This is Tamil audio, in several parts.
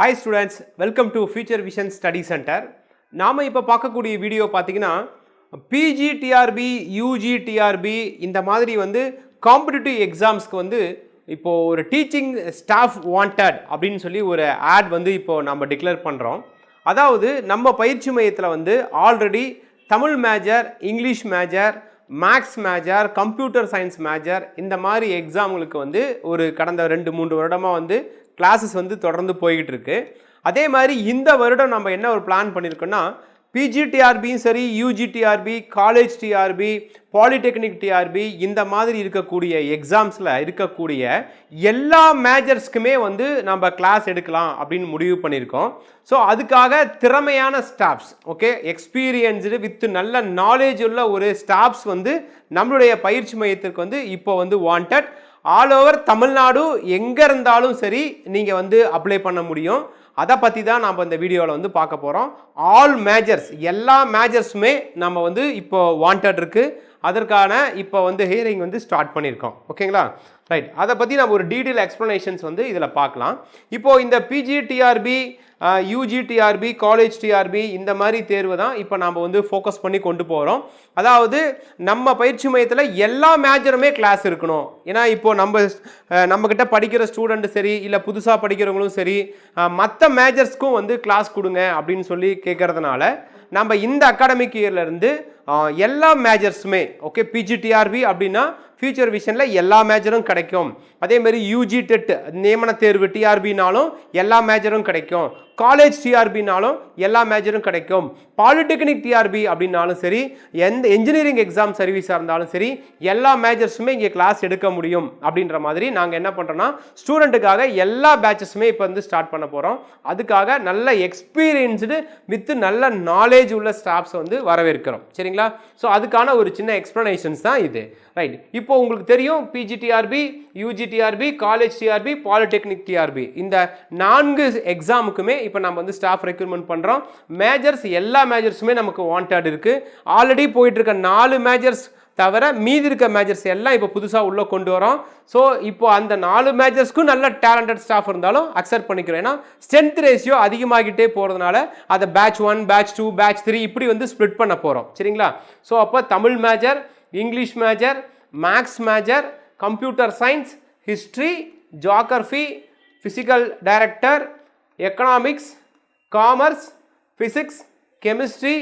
Hi students, welcome to Future Vision Study Center. நாம இப்போ பார்க்கக்கூடிய வீடியோ பார்த்தீங்கன்னா PGTRB, UGTRB இந்த மாதிரி வந்து காம்படிட்டிவ் எக்ஸாம்ஸ்க்கு வந்து இப்போ ஒரு டீச்சிங் ஸ்டாஃப் வாண்டட் அப்படின்னு சொல்லி ஒரு ஆட் வந்து இப்போ நம்ம டிக்ளேர் பண்ணுறோம். அதாவது நம்ம பயிற்சி மையத்தில் வந்து already Tamil major, English major, maths major, computer science major இந்த மாதிரி எக்ஸாம்களுக்கு வந்து ஒரு கடந்த 2-3 வருடமாக வந்து கிளாஸஸ் வந்து தொடர்ந்து போய்கிட்டு இருக்கு. அதே மாதிரி இந்த வருடம் நம்ம என்ன ஒரு பிளான் பண்ணியிருக்கோம்னா பிஜிடிஆர்பியும் சரி, UGTRB, college TRB, polytechnic TRB இந்த மாதிரி இருக்கக்கூடிய எக்ஸாம்ஸில் இருக்கக்கூடிய எல்லா மேஜர்ஸ்க்குமே வந்து நம்ம கிளாஸ் எடுக்கலாம் அப்படின்னு முடிவு பண்ணியிருக்கோம். ஸோ அதுக்காக திறமையான ஸ்டாஃப்ஸ், ஓகே, எக்ஸ்பீரியன்ஸ்டு வித் நல்ல நாலேஜ் உள்ள ஒரு ஸ்டாஃப்ஸ் வந்து நம்மளுடைய பயிற்சி மையத்திற்கு வந்து இப்போ வந்து வாண்டட். ஆல் ஓவர் தமிழ்நாடு எங்கே இருந்தாலும் சரி நீங்கள் வந்து அப்ளை பண்ண முடியும். அதை பற்றி தான் நம்ம இந்த வீடியோவில் வந்து பார்க்க போகிறோம். ஆல் மேஜர்ஸ், எல்லா மேஜர்ஸுமே நம்ம வந்து இப்போ வாண்டட் இருக்குது. அதற்கான இப்போ வந்து ஹியரிங் வந்து ஸ்டார்ட் பண்ணியிருக்கோம். ஓகேங்களா, ரைட். அதை பற்றி நம்ம ஒரு டீட்டெயில் எக்ஸ்ப்ளனேஷன்ஸ் வந்து இதில் பார்க்கலாம். இப்போது இந்த பிஜிடிஆர்பி, யூஜிடிஆர்பி, காலேஜ் டிஆர்பி இந்த மாதிரி தேர்வு தான் இப்போ நம்ம வந்து ஃபோக்கஸ் பண்ணி கொண்டு போகிறோம். அதாவது நம்ம பயிற்சி மையத்தில் எல்லா மேஜருமே கிளாஸ் இருக்கணும். ஏன்னா இப்போது நம்மக்கிட்ட படிக்கிற ஸ்டூடெண்ட்டு சரி, இல்லை புதுசாக படிக்கிறவங்களும் சரி, மற்ற மேஜர்ஸ்க்கும் வந்து கிளாஸ் கொடுங்க அப்படின்னு சொல்லி கேட்குறதுனால நம்ம இந்த அகாடமிக் இயர்லேருந்து எல்லா மேஜர்ஸுமே, ஓகே, பிஜிடிஆர்பி அப்படின்னா ஃபியூச்சர் விஷனில் எல்லா மேஜரும் கிடைக்கும். அதேமாதிரி யூஜி டெட் நியமன தேர்வு டிஆர்பினாலும் எல்லா மேஜரும் கிடைக்கும். காலேஜ் டிஆர்பினாலும் எல்லா மேஜரும் கிடைக்கும். பாலிடெக்னிக் டிஆர்பி அப்படின்னாலும் சரி, எந்த என்ஜினியரிங் எக்ஸாம் சர்வீஸாக இருந்தாலும் சரி, எல்லா மேஜர்ஸுமே இங்கே கிளாஸ் எடுக்க முடியும். அப்படின்ற மாதிரி நாங்கள் என்ன பண்ணுறோன்னா ஸ்டூடெண்ட்டுக்காக எல்லா பேட்சஸுமே இப்போ வந்து ஸ்டார்ட் பண்ண போகிறோம். அதுக்காக நல்ல எக்ஸ்பீரியன்ஸ்டு வித் நல்ல நாலேஜ் உள்ள ஸ்டாஃப்ஸ் வந்து வரவேற்கிறோம். சரிங்களா? ஸோ அதுக்கான ஒரு சின்ன எக்ஸ்ப்ளனேஷன்ஸ் தான் இது, ரைட். இப்போ உங்களுக்கு தெரியும் PGTRB, UGTRB, college TRB, polytechnic TRB இந்த 4 எக்ஸாமுக்குமே இப்போ நம்ம வந்து ஸ்டாஃப் ரெக்ரூட்மெண்ட் பண்ணுறோம். மேஜர்ஸ் எல்லா மேஜர்ஸுமே நமக்கு வாண்டட் இருக்குது. ஆல்ரெடி போயிட்டு இருக்க 4 மேஜர்ஸ் தவிர மீதி இருக்க மேஜர்ஸ் எல்லாம் இப்போ புதுசாக உள்ளே கொண்டு வரோம். ஸோ இப்போ அந்த 4 மேஜர்ஸ்க்கும் நல்ல டேலண்டட் ஸ்டாஃப் இருந்தாலும் அக்செப்ட் பண்ணிக்கிறோம். ஏன்னா ஸ்ட்ரென்த் ரேஷியோ அதிகமாகிட்டே போகிறதுனால அதை பேட்ச் 1, பேட்ச் 2, பேட்ச் 3 இப்படி வந்து ஸ்ப்ளிட் பண்ண போகிறோம். சரிங்களா? ஸோ அப்போ Tamil major, English major, maths major, computer science, history, geography, physical director, economics, commerce, physics, chemistry,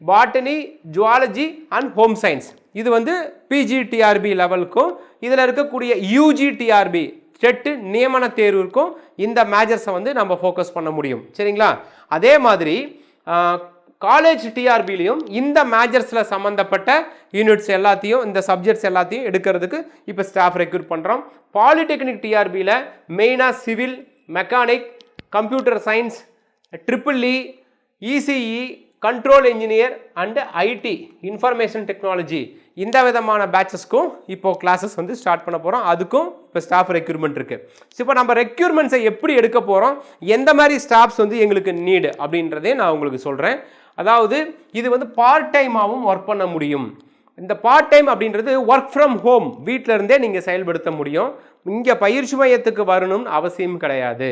botany, zoology and home science இது வந்து பிஜிடிஆர்பி லெவலுக்கும், இதில் இருக்கக்கூடிய யூஜிடிஆர்பி டெட் நியமன தேர்வுக்கும் இந்த மேஜர்ஸை வந்து நம்ம ஃபோக்கஸ் பண்ண முடியும். சரிங்களா? அதே மாதிரி காலேஜ் டிஆர்பிலையும் இந்த மேஜர்ஸில் சம்மந்தப்பட்ட யூனிட்ஸ் எல்லாத்தையும், இந்த சப்ஜெக்ட்ஸ் எல்லாத்தையும் எடுக்கிறதுக்கு இப்போ ஸ்டாஃப் ரெக்ரூட் பண்ணுறோம். பாலிடெக்னிக் டிஆர்பியில் மெயினாக civil, mechanic, computer science, triple E, ECE, control engineer and IT, information technology இந்த விதமான பேட்சஸ்க்கும் இப்போது கிளாஸஸ் வந்து ஸ்டார்ட் பண்ண போகிறோம். அதுக்கும் இப்போ ஸ்டாஃப் ரெக்ரூட்மெண்ட் இருக்குது. ஸோ இப்போ நம்ம ரெக்ரூட்மெண்ட்ஸை எப்படி எடுக்க போகிறோம், எந்த மாதிரி ஸ்டாஃப்ஸ் வந்து எங்களுக்கு நீடு அப்படின்றதே நான் உங்களுக்கு சொல்கிறேன். அதாவது இது வந்து பார்ட் டைமாகவும் ஒர்க் பண்ண முடியும். இந்த பார்ட் டைம் அப்படின்றது ஒர்க் ஃப்ரம் ஹோம், வீட்டில் இருந்தே நீங்கள் செயல்படுத்த முடியும். இங்கே பயிற்சி மையத்துக்கு வரணும்னு அவசியம் கிடையாது.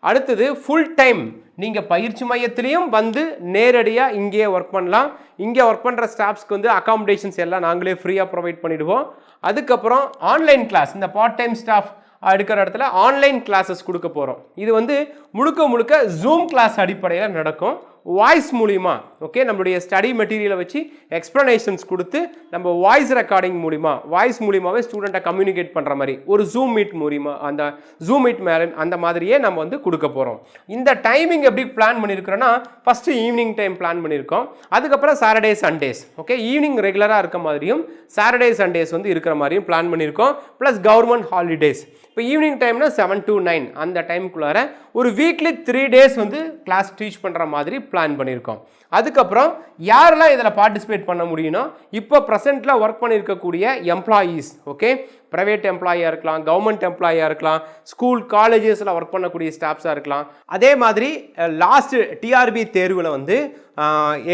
அடுத்தது ஃபுல் டைம், நீங்கள் பயிற்சி மையத்திலையும் வந்து நேரடியாக இங்கேயே ஒர்க் பண்ணலாம். இங்கே ஒர்க் பண்ணுற ஸ்டாஃப்ஸ்க்கு வந்து அகாமடேஷன்ஸ் எல்லாம் நாங்களே ஃப்ரீயாக ப்ரொவைட் பண்ணிவிடுவோம். அதுக்கப்புறம் ஆன்லைன் கிளாஸ், இந்த பார்ட் டைம் ஸ்டாஃப் எடுக்கிற இடத்துல ஆன்லைன் கிளாஸஸ் கொடுக்க போகிறோம். இது வந்து முழுக்க ஜூம் கிளாஸ் அடிப்படையில் நடக்கும். வாய்ஸ் மூலிமா, ஓகே, நம்மளுடைய ஸ்டடி மெட்டீரியலை வச்சு எக்ஸ்ப்ளனேஷன்ஸ் கொடுத்து நம்ம வாய்ஸ் ரெக்கார்டிங் மூலிமா, வாய்ஸ் மூலிமாவே ஸ்டூடெண்ட்டை கம்யூனிகேட் பண்ணுற மாதிரி ஒரு ஜூம் மீட் மூலிமா, அந்த ஜூம் மீட் மேலே அந்த மாதிரியே நம்ம வந்து கொடுக்க போகிறோம். இந்த டைமிங் எப்படி பிளான் பண்ணியிருக்கிறோன்னா, ஃபஸ்ட்டு ஈவினிங் டைம் பிளான் பண்ணியிருக்கோம். அதுக்கப்புறம் சாட்டர்டே சண்டேஸ், ஓகே, ஈவினிங் ரெகுலராக இருக்க மாதிரியும் சாட்டர்டே சண்டேஸ் வந்து இருக்கிற மாதிரியும் பிளான் பண்ணியிருக்கோம். Plus government holidays. இப்போ ஈவினிங் டைம்னா 7 to 9 அந்த டைமுக்குள்ளார ஒரு வீக்லி 3 days வந்து கிளாஸ் டீச் பண்ணுற மாதிரி பிளான் பண்ணியிருக்கோம். அதுக்கப்புறம் யாரெல்லாம் இதில் பார்ட்டிசிபேட் பண்ண முடியும்னா, இப்போ ப்ரெசென்ட்டில் ஒர்க் பண்ணியிருக்கக்கூடிய எம்ப்ளாயீஸ், ஓகே, ப்ரைவேட் எம்ப்ளாயியாக இருக்கலாம், கவர்மெண்ட் எம்ப்ளாயியாக இருக்கலாம், ஸ்கூல் காலேஜஸில் ஒர்க் பண்ணக்கூடிய ஸ்டாஃப்ஸாக இருக்கலாம். அதே மாதிரி லாஸ்ட் டிஆர்பி தேர்வில் வந்து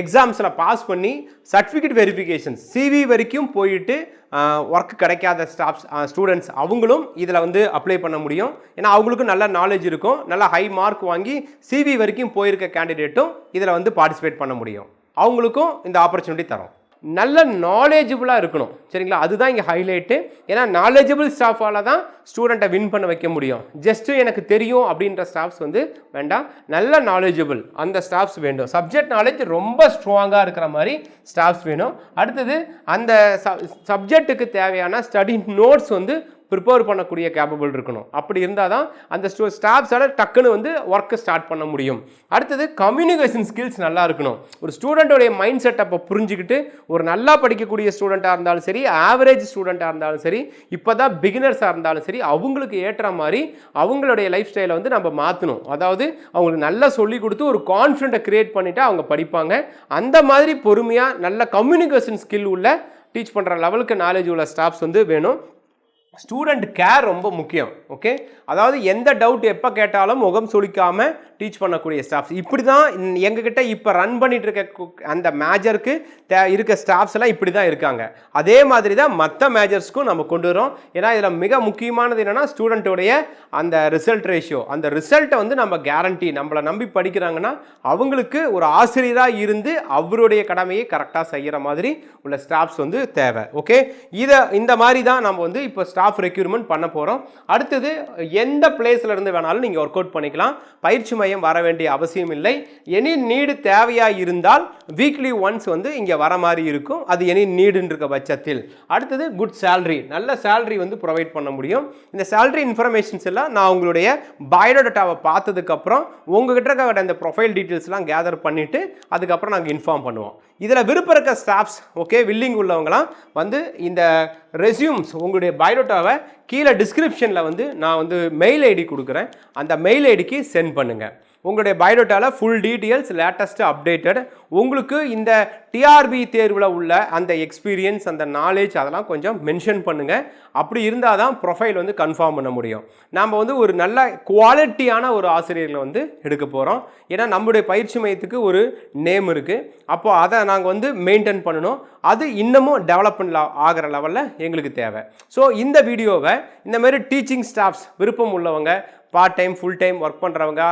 எக்ஸாம்ஸில் பாஸ் பண்ணி சர்டிஃபிகேட் வெரிஃபிகேஷன் சிவி வரைக்கும் போயிட்டு ஒர்க் கிடைக்காத ஸ்டூடெண்ட்ஸ் அவங்களும் இதில் வந்து அப்ளை பண்ண முடியும். ஏன்னா அவங்களுக்கும் நல்ல நாலேஜ் இருக்கும், நல்ல ஹை மார்க் வாங்கி சிவி வரைக்கும் போயிருக்க கேண்டிடேட்டும் இதில் வந்து பார்ட்டிசிபேட் பண்ண முடியும். அவங்களுக்கும் இந்த ஆப்பர்ச்சுனிட்டி தரோம். நல்ல நாலேஜபிளாக இருக்கணும், சரிங்களா? அதுதான் இங்கே ஹைலைட்டு. ஏன்னா நாலேஜபிள் ஸ்டாஃபால் தான் ஸ்டூடெண்ட்டை வின் பண்ண வைக்க முடியும். ஜஸ்ட்டு எனக்கு தெரியும் அப்படின்ற ஸ்டாஃப்ஸ் வந்து வேண்டாம், நல்ல நாலேஜபிள் அந்த ஸ்டாஃப்ஸ் வேண்டும். சப்ஜெக்ட் நாலேஜ் ரொம்ப ஸ்ட்ராங்காக இருக்கிற மாதிரி ஸ்டாஃப்ஸ் வேணும். அடுத்தது அந்த சப்ஜெக்ட்டுக்கு தேவையான ஸ்டடி நோட்ஸ் வந்து ப்ரிப்பேர் பண்ணக்கூடிய கேப்பபிள் இருக்கணும். அப்படி இருந்தால் தான் அந்த ஸ்டாஃப்ஸால் டக்குன்னு வந்து ஒர்க்கை ஸ்டார்ட் பண்ண முடியும். அடுத்தது கம்யூனிகேஷன் ஸ்கில்ஸ் நல்லா இருக்கணும். ஒரு ஸ்டூடெண்ட்டோடைய மைண்ட் செட் அப்போ புரிஞ்சுக்கிட்டு ஒரு நல்லா படிக்கக்கூடிய ஸ்டூடெண்ட்டாக இருந்தாலும் சரி, ஆவரேஜ் ஸ்டூடெண்ட்டாக இருந்தாலும் சரி, இப்போ தான் பிகினர்ஸாக இருந்தாலும் சரி, அவங்களுக்கு ஏற்ற மாதிரி அவங்களுடைய லைஃப் ஸ்டைலை வந்து நம்ம மாற்றணும். அதாவது அவங்களுக்கு நல்லா சொல்லி கொடுத்து ஒரு கான்ஃபிடென்ட்டை க்ரியேட் பண்ணிவிட்டு அவங்க படிப்பாங்க. அந்த மாதிரி பொறுமையாக நல்ல கம்யூனிகேஷன் ஸ்கில் உள்ள டீச் பண்ணுற லெவலுக்கு நாலேஜ் உள்ள ஸ்டாஃப்ஸ் வந்து வேணும். ஸ்டூடெண்ட் கேர் ரொம்ப முக்கியம். ஓகே, அதாவது எந்த டவுட் எப்போ கேட்டாலும் முகம் சுளிக்காமல் டீச் பண்ணக்கூடிய ஸ்டாஃப்ஸ். இப்படி தான் எங்ககிட்ட இப்போ ரன் பண்ணிட்டு இருக்க அந்த மேஜருக்கு இருக்க ஸ்டாஃப்ஸ் எல்லாம் இப்படி தான் இருக்காங்க. அதே மாதிரி தான் மற்ற மேஜர்ஸ்க்கும் நம்ம கொண்டு வரோம். ஏன்னா இதில் மிக முக்கியமானது என்னென்னா ஸ்டூடெண்ட்டோடைய அந்த ரிசல்ட் ரேஷியோ. அந்த ரிசல்ட்டை வந்து நம்ம கேரண்டி, நம்மளை நம்பி படிக்கிறாங்கன்னா அவங்களுக்கு ஒரு ஆசிரியராக இருந்து அவருடைய கடமையை கரெக்டாக செய்கிற மாதிரி உள்ள ஸ்டாஃப்ஸ் வந்து தேவை. ஓகே, இந்த மாதிரி தான் நம்ம வந்து இப்போ ஸ்டாஃப் ரெக்ரூட்மெண்ட் பண்ண போகிறோம். அடுத்தது எந்த பிளேஸ்ல இருந்து வேணாலும் நீங்கள் ஒர்க் அவுட் பண்ணிக்கலாம். பயிற்சி மையம் வர வேண்டிய அவசியம் இல்லை. எனி நீடு தேவையாக இருந்தால் வீக்லி ஒன்ஸ் வந்து இங்கே வர மாதிரி இருக்கும். அது எனி நீடுன்னு இருக்க பட்சத்தில். அடுத்தது குட் சேலரி, நல்ல சேலரி வந்து ப்ரொவைட் பண்ண முடியும். இந்த சேலரி இன்ஃபர்மேஷன்ஸ் எல்லாம் நான் உங்களுடைய பயோடேட்டாவை பார்த்ததுக்கப்புறம் உங்ககிட்ட இருக்க இந்த ப்ரொஃபைல் டீட்டெயில்ஸ்லாம் கேதர் பண்ணிவிட்டு அதுக்கப்புறம் நாங்கள் இன்ஃபார்ம் பண்ணுவோம். இதில் விருப்பம் இருக்க ஸ்டாஃப்ஸ், ஓகே, வில்லிங் உள்ளவங்களாம் வந்து இந்த ரெஸ்யூம்ஸ் உங்களுடைய பயோடேட்டாவை கீழே டிஸ்கிரிப்ஷனில் வந்து நான் வந்து மெயில் ஐடி கொடுக்குறேன். அந்த மெயில் ஐடிக்கு சென்ட் பண்ணுங்கள். உங்களுடைய பயோடேட்டாவில் ஃபுல் டீட்டெயில்ஸ், லேட்டஸ்ட்டு அப்டேட்டட், உங்களுக்கு இந்த டிஆர்பி தேர்வில் உள்ள அந்த எக்ஸ்பீரியன்ஸ், அந்த நாலேஜ் அதெல்லாம் கொஞ்சம் மென்ஷன் பண்ணுங்கள். அப்படி இருந்தால் தான் ப்ரொஃபைல் வந்து கன்ஃபார்ம் பண்ண முடியும். நாம் வந்து ஒரு நல்ல குவாலிட்டியான ஒரு ஆசிரியர்களை வந்து எடுக்க போகிறோம். ஏன்னா நம்முடைய பயிற்சி மையத்துக்கு ஒரு நேம் இருக்குது. அப்போது அதை நாங்கள் வந்து மெயின்டைன் பண்ணணும். அது இன்னமும் டெவலப்மெண்ட் ஆகிற லெவலில் எங்களுக்கு தேவை. ஸோ இந்த வீடியோவை இந்த மாதிரி டீச்சிங் ஸ்டாஃப்ஸ் விருப்பம் உள்ளவங்க, part time full time work பண்ணுறவங்க,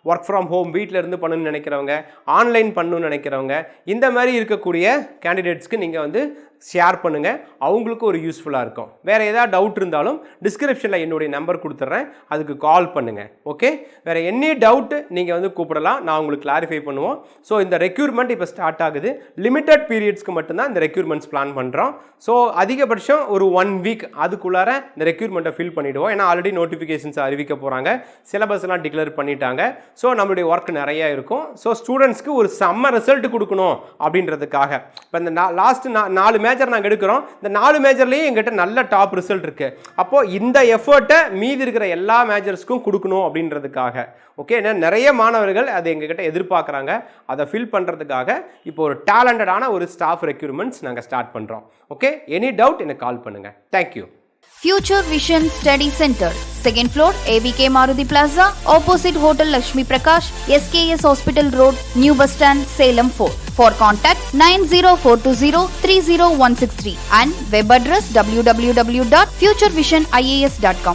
ஒர்க் ஃப்ரம் ஹோம் வீட்டில் இருந்து பண்ணணும்னு நினைக்கிறவங்க, ஆன்லைன் பண்ணணும்னு நினைக்கிறவங்க, இந்த மாதிரி இருக்கக்கூடிய கேண்டிடேட்ஸ்க்கு நீங்கள் வந்து ஷேர் பண்ணுங்கள். அவங்களுக்கு ஒரு யூஸ்ஃபுல்லாக இருக்கும். வேறு ஏதாவது டவுட் இருந்தாலும் டிஸ்கிரிப்ஷனில் என்னுடைய நம்பர் கொடுத்துட்றேன், அதுக்கு கால் பண்ணுங்கள். ஓகே, வேறு எனி டவுட்டு நீங்கள் வந்து கூப்பிடலாம், நான் உங்களுக்கு கிளாரிஃபை பண்ணுவோம். ஸோ இந்த ரெக்யூர்மெண்ட் இப்போ ஸ்டார்ட் ஆகுது. லிமிட்டட் பீரியட்ஸ்க்கு மட்டும்தான் இந்த ரெக்யூர்மெண்ட்ஸ் பிளான் பண்ணுறோம். ஸோ அதிகபட்சம் ஒரு 1 வீக் அதுக்குள்ளார இந்த ரெக்யூர்மெண்ட்டை ஃபில் பண்ணிவிடுவோம். ஏன்னா ஆல்ரெடி நோட்டிஃபிகேஷன்ஸ் அறிவிக்க போகிறாங்க, சிலபஸ்லாம் டிக்ளேர் பண்ணிட்டாங்க. ஸோ நம்மளுடைய ஒர்க் நிறையா இருக்கும். ஸோ ஸ்டூடெண்ட்ஸ்க்கு ஒரு செம்ம ரிசல்ட் கொடுக்கணும் அப்படின்றதுக்காக இப்போ இந்த லாஸ்ட் 4 மேஜர் நாங்கள் எடுக்கிறோம். இந்த 4 மேஜர்லேயும் எங்கிட்ட நல்ல டாப் ரிசல்ட் இருக்குது. அப்போது இந்த எஃபர்ட்டை மீதி இருக்கிற எல்லா மேஜர்ஸ்க்கும் கொடுக்கணும் அப்படின்றதுக்காக. ஓகே, ஏன்னா நிறைய மாணவர்கள் அதை எங்ககிட்ட எதிர்பார்க்குறாங்க. அதை ஃபில் பண்ணுறதுக்காக இப்போ ஒரு டேலண்டடான ஒரு ஸ்டாஃப் ரெக்ரூட்மெண்ட்ஸ் நாங்கள் ஸ்டார்ட் பண்ணுறோம். ஓகே, எனி டவுட் எனக்கு கால் பண்ணுங்கள். Thank you. Future Vision Study Center, 2nd floor, AVK Maruti Plaza, opposite Hotel Lakshmi Prakash, SKS Hospital Road, New Bus Stand, Salem 4. For contact 90420 30163 and web address www.futurevision.ias.com.